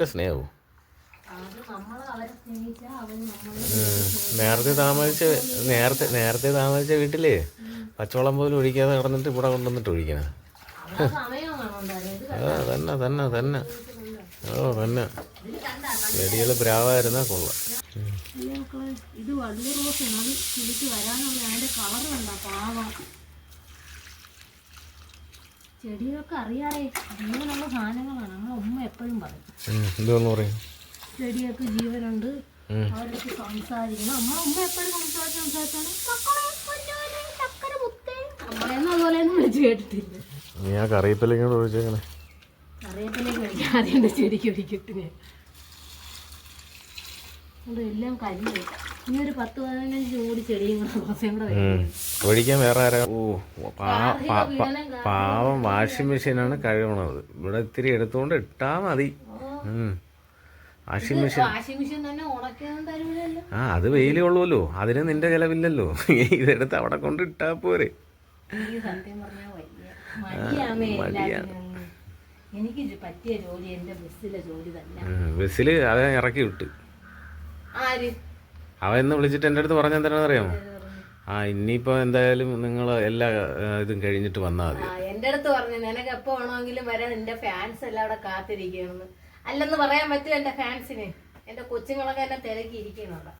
സ്നേഹവും നേരത്തെ താമസിച്ച വീട്ടില് പച്ചവെള്ളം പോലും ഒഴിക്കാതെ കിടന്നിട്ട് ഇവിടെ കൊണ്ടുവന്നിട്ട് ഒഴിക്കണ. തന്നെ തന്നെ തന്നെ തന്നെ ചെടികൾ പ്രാവായിരുന്നാ കൊള്ളാം. ഇത് വലിയ റോസാണ്, അത് തിരിച്ച് വരാനുള്ള അതിന്റെ കളർ കണ്ട പാവം. ചെടികളൊക്കെ അറിയാറേ ജീവനുള്ള സാധനങ്ങളാണ്. നമ്മളെ ഉമ്മ എപ്പോഴും പറയും ചെടികൾക്ക് ജീവനുണ്ട്, അവരൊക്കെ സംസാരിക്കണം. നമ്മളെ ഉമ്മ എപ്പോഴും സംസാരിച്ചാണ് നമ്മളെന്നും അതുപോലെയൊന്നും വിളിച്ചു കേട്ടിട്ടില്ല. കറിയപ്പിലേക്ക് ഒഴിച്ചേക്കണേ. കറിയപ്പിലേക്ക് ഒഴിക്കാൻ ആദ്യം ചെടിക്ക് ഒഴിക്കട്ടിന് എല്ലാം കരിഞ്ഞു. ഇനി ഒരു 10-15 കൂടി ചെടിയും കൂടെ ഒഴിക്കാൻ വേറെ ആരാ? പാവം വാഷിംഗ് മെഷീനാണ് കഴുകണത്. ഇവിടെ ഇത്തിരി എടുത്തുകൊണ്ട് ഇട്ടാ മതി. വാഷിംഗ് മെഷീൻ തന്നെ ഉണക്കാനും തരൂലല്ലോ. അത് വെയിൽ കൊള്ളുമല്ലോ, അതിന് നിന്റെ ചെലവില്ലല്ലോ. ഇതെടുത്ത് അവിടെ കൊണ്ട് ഇട്ടാ പോരെ. സത്യം പറഞ്ഞാൽ എനിക്ക് പറ്റിയ ജോലി എന്റെ ബസ്സിലെ ജോലി തന്നെ. ബസ്സില് അവൻ ഇറക്കി വിട്ട്. അവൻ എന്ന് വിളിച്ചിട്ട് എൻ്റെ അടുത്ത് പറഞ്ഞ എന്താണെന്ന് അറിയാമോ? ഇനിയിപ്പോ എന്തായാലും നിങ്ങൾ എല്ലാ ഇതും കഴിഞ്ഞിട്ട് വന്നാൽ മതി. എന്റെ അടുത്ത് പറഞ്ഞു നിനക്ക് എപ്പോ വേണമെങ്കിലും വരാൻ, എന്റെ ഫാൻസ് എല്ലാം അവിടെ കാത്തിരിക്കണമെന്ന്. അല്ലെന്ന് പറയാൻ പറ്റും എന്റെ ഫാൻസിന്. എന്റെ കൊച്ചുങ്ങളൊക്കെ എന്നെ തിരക്കി ഇരിക്കുന്നുണ്ട്.